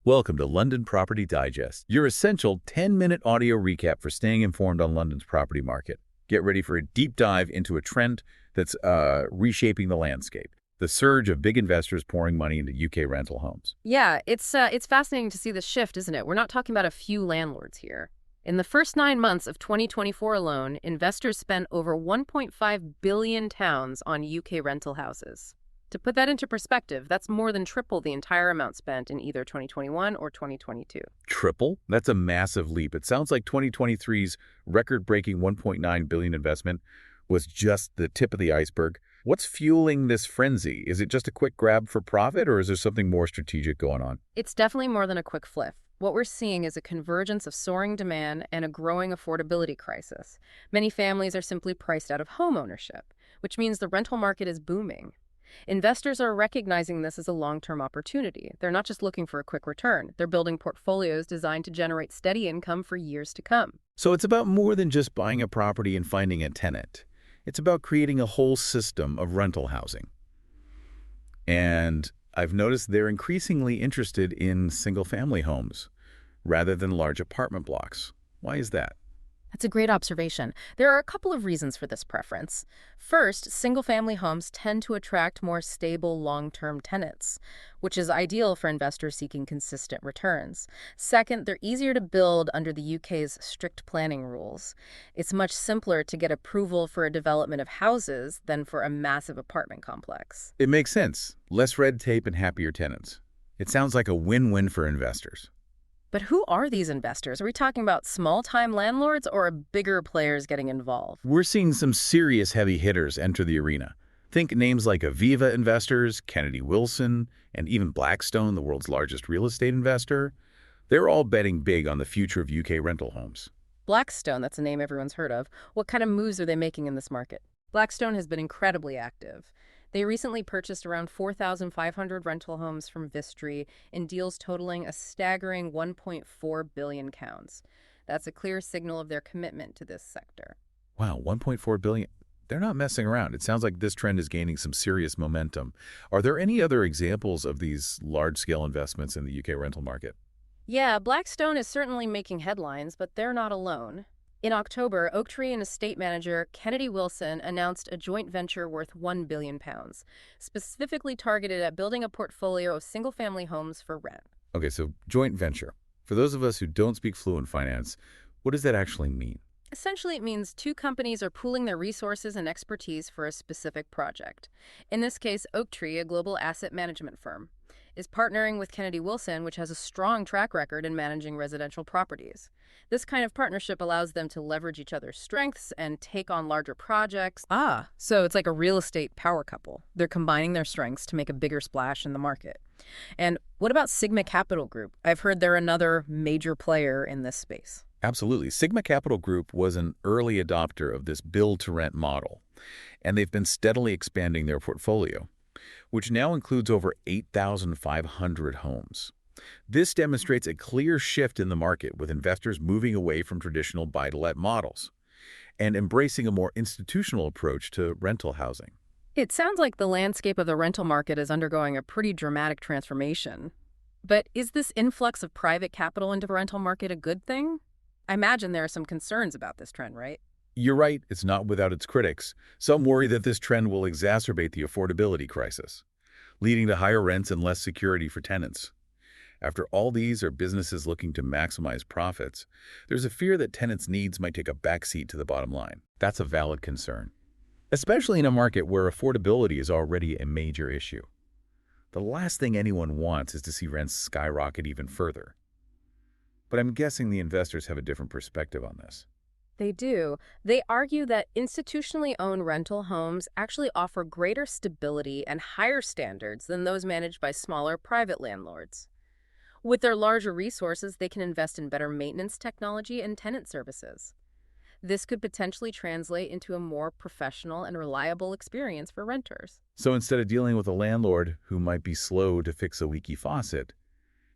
Welcome to London Property Digest, your essential 10-minute audio recap for staying informed on London's property market. Get ready for a deep dive into a trend that's reshaping the landscape, the surge of big investors pouring money into UK rental homes. Yeah, it's fascinating to see the shift, isn't it? We're not talking about a few landlords here. In the first 9 months of 2024 alone, investors spent over £1.5 billion on UK rental houses. To put that into perspective, that's more than triple the entire amount spent in either 2021 or 2022. Triple? That's a massive leap. It sounds like 2023's record-breaking $1.9 billion investment was just the tip of the iceberg. What's fueling this frenzy? Is it just a quick grab for profit, or is there something more strategic going on? It's definitely more than a quick flip. What we're seeing is a convergence of soaring demand and a growing affordability crisis. Many families are simply priced out of home ownership, which means the rental market is booming. Investors are recognizing this as a long-term opportunity. They're not just looking for a quick return. They're building portfolios designed to generate steady income for years to come. So it's about more than just buying a property and finding a tenant. It's about creating a whole system of rental housing. And I've noticed they're increasingly interested in single-family homes rather than large apartment blocks. Why is that? That's a great observation. There are a couple of reasons for this preference. First, single-family homes tend to attract more stable long-term tenants, which is ideal for investors seeking consistent returns. Second, they're easier to build under the UK's strict planning rules. It's much simpler to get approval for a development of houses than for a massive apartment complex. It makes sense. Less red tape and happier tenants. It sounds like a win-win for investors. But who are these investors? Are we talking about small-time landlords or bigger players getting involved? We're seeing some serious heavy hitters enter the arena. Think names like Aviva Investors, Kennedy Wilson, and even Blackstone, the world's largest real estate investor. They're all betting big on the future of UK rental homes. Blackstone, that's a name everyone's heard of. What kind of moves are they making in this market? Blackstone has been incredibly active. They recently purchased around 4,500 rental homes from Vistry in deals totaling a staggering 1.4 billion pounds. That's a clear signal of their commitment to this sector. Wow, 1.4 billion. They're not messing around. It sounds like this trend is gaining some serious momentum. Are there any other examples of these large-scale investments in the UK rental market? Yeah, Blackstone is certainly making headlines, but they're not alone. In October, Oaktree and estate manager Kennedy Wilson announced a joint venture worth £1 billion, specifically targeted at building a portfolio of single-family homes for rent. Okay, so joint venture. For those of us who don't speak fluent finance, what does that actually mean? Essentially, it means two companies are pooling their resources and expertise for a specific project. In this case, Oaktree, a global asset management firm, is partnering with Kennedy Wilson, which has a strong track record in managing residential properties. This kind of partnership allows them to leverage each other's strengths and take on larger projects. So it's like a real estate power couple. They're combining their strengths to make a bigger splash in the market. And what about Sigma Capital Group? I've heard they're another major player in this space. Absolutely. Sigma Capital Group was an early adopter of this build-to-rent model, and they've been steadily expanding their portfolio, which now includes over 8,500 homes. This demonstrates a clear shift in the market, with investors moving away from traditional buy-to-let models and embracing a more institutional approach to rental housing. It sounds like the landscape of the rental market is undergoing a pretty dramatic transformation. But is this influx of private capital into the rental market a good thing? I imagine there are some concerns about this trend, right? You're right, it's not without its critics. Some worry that this trend will exacerbate the affordability crisis, leading to higher rents and less security for tenants. After all, these are businesses looking to maximize profits. There's a fear that tenants' needs might take a backseat to the bottom line. That's a valid concern, especially in a market where affordability is already a major issue. The last thing anyone wants is to see rents skyrocket even further. But I'm guessing the investors have a different perspective on this. They do. They argue that institutionally owned rental homes actually offer greater stability and higher standards than those managed by smaller private landlords. With their larger resources, they can invest in better maintenance technology and tenant services. This could potentially translate into a more professional and reliable experience for renters. So instead of dealing with a landlord who might be slow to fix a leaky faucet,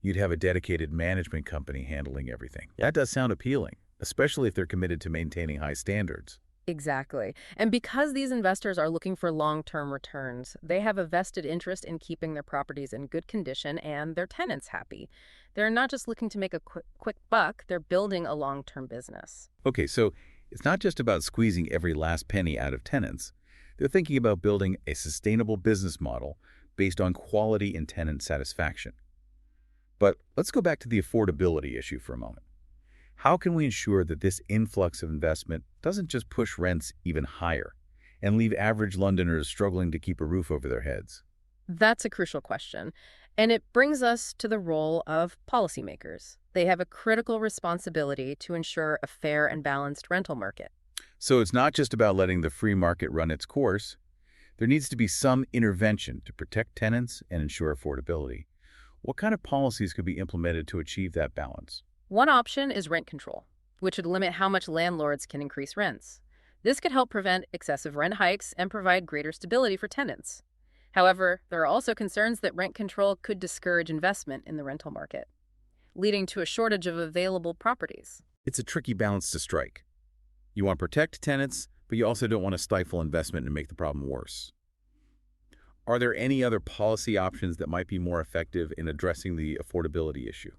you'd have a dedicated management company handling everything. That does sound appealing, especially if they're committed to maintaining high standards. Exactly. And because these investors are looking for long-term returns, they have a vested interest in keeping their properties in good condition and their tenants happy. They're not just looking to make a quick buck, they're building a long-term business. Okay, so it's not just about squeezing every last penny out of tenants. They're thinking about building a sustainable business model based on quality and tenant satisfaction. But let's go back to the affordability issue for a moment. How can we ensure that this influx of investment doesn't just push rents even higher and leave average Londoners struggling to keep a roof over their heads? That's a crucial question. And it brings us to the role of policymakers. They have a critical responsibility to ensure a fair and balanced rental market. So it's not just about letting the free market run its course. There needs to be some intervention to protect tenants and ensure affordability. What kind of policies could be implemented to achieve that balance? One option is rent control, which would limit how much landlords can increase rents. This could help prevent excessive rent hikes and provide greater stability for tenants. However, there are also concerns that rent control could discourage investment in the rental market, leading to a shortage of available properties. It's a tricky balance to strike. You want to protect tenants, but you also don't want to stifle investment and make the problem worse. Are there any other policy options that might be more effective in addressing the affordability issue?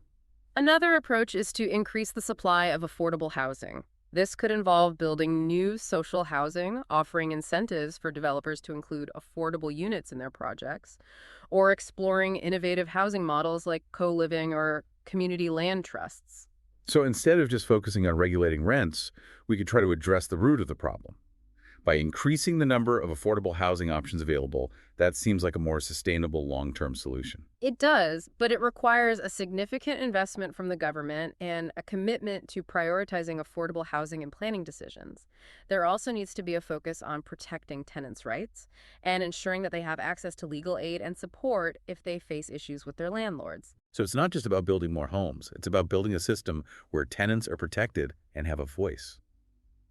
Another approach is to increase the supply of affordable housing. This could involve building new social housing, offering incentives for developers to include affordable units in their projects, or exploring innovative housing models like co-living or community land trusts. So instead of just focusing on regulating rents, we could try to address the root of the problem. By increasing the number of affordable housing options available, that seems like a more sustainable long-term solution. It does, but it requires a significant investment from the government and a commitment to prioritizing affordable housing and planning decisions. There also needs to be a focus on protecting tenants' rights and ensuring that they have access to legal aid and support if they face issues with their landlords. So it's not just about building more homes. It's about building a system where tenants are protected and have a voice.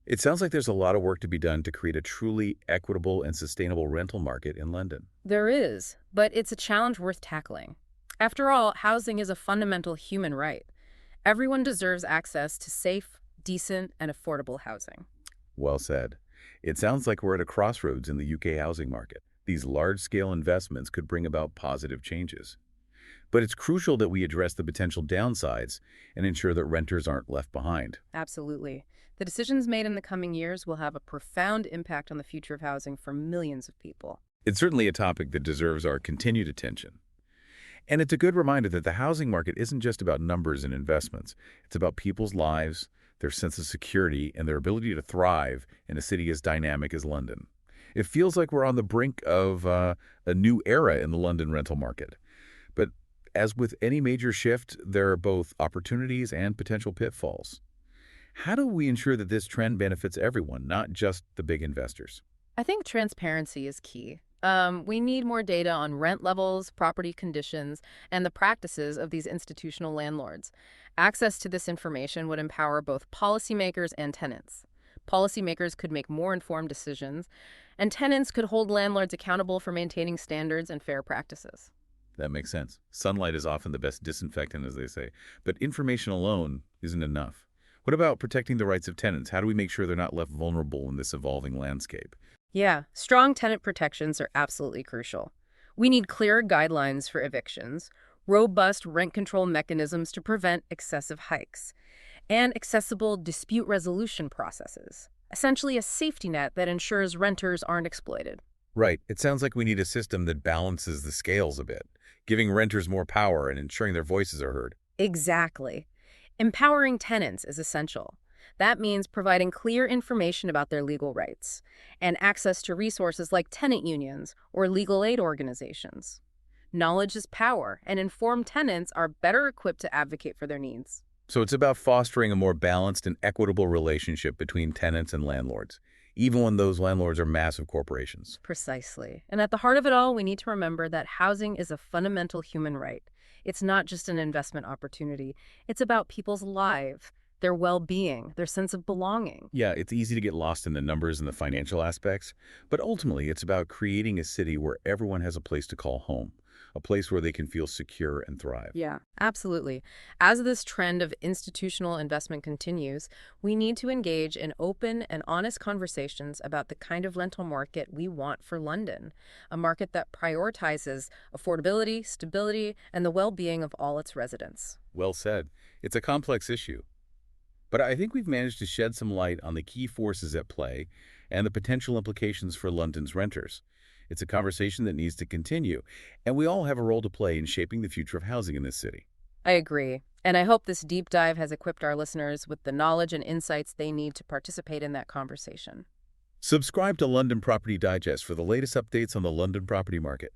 It sounds like there's a lot of work to be done to create a truly equitable and sustainable rental market in London. There is, but it's a challenge worth tackling. After all, housing is a fundamental human right. Everyone deserves access to safe, decent, and affordable housing. Well said. It sounds like we're at a crossroads in the UK housing market. These large-scale investments could bring about positive changes. But it's crucial that we address the potential downsides and ensure that renters aren't left behind. Absolutely. The decisions made in the coming years will have a profound impact on the future of housing for millions of people. It's certainly a topic that deserves our continued attention. And it's a good reminder that the housing market isn't just about numbers and investments. It's about people's lives, their sense of security, and their ability to thrive in a city as dynamic as London. It feels like we're on the brink of a new era in the London rental market. But as with any major shift, there are both opportunities and potential pitfalls. How do we ensure that this trend benefits everyone, not just the big investors? I think transparency is key. We need more data on rent levels, property conditions, and the practices of these institutional landlords. Access to this information would empower both policymakers and tenants. Policymakers could make more informed decisions, and tenants could hold landlords accountable for maintaining standards and fair practices. That makes sense. Sunlight is often the best disinfectant, as they say. But information alone isn't enough. What about protecting the rights of tenants? How do we make sure they're not left vulnerable in this evolving landscape? Yeah, strong tenant protections are absolutely crucial. We need clearer guidelines for evictions, robust rent control mechanisms to prevent excessive hikes, and accessible dispute resolution processes. Essentially a safety net that ensures renters aren't exploited. Right. It sounds like we need a system that balances the scales a bit, giving renters more power and ensuring their voices are heard. Exactly. Empowering tenants is essential. That means providing clear information about their legal rights and access to resources like tenant unions or legal aid organizations. Knowledge is power, and informed tenants are better equipped to advocate for their needs. So it's about fostering a more balanced and equitable relationship between tenants and landlords, even when those landlords are massive corporations. Precisely. And at the heart of it all, we need to remember that housing is a fundamental human right. It's not just an investment opportunity. It's about people's lives, their well-being, their sense of belonging. Yeah, it's easy to get lost in the numbers and the financial aspects, but ultimately it's about creating a city where everyone has a place to call home, a place where they can feel secure and thrive. Yeah, absolutely. As this trend of institutional investment continues, we need to engage in open and honest conversations about the kind of rental market we want for London, a market that prioritizes affordability, stability, and the well-being of all its residents. Well said. It's a complex issue. But I think we've managed to shed some light on the key forces at play and the potential implications for London's renters. It's a conversation that needs to continue, and we all have a role to play in shaping the future of housing in this city. I agree. And I hope this deep dive has equipped our listeners with the knowledge and insights they need to participate in that conversation. Subscribe to London Property Digest for the latest updates on the London property market.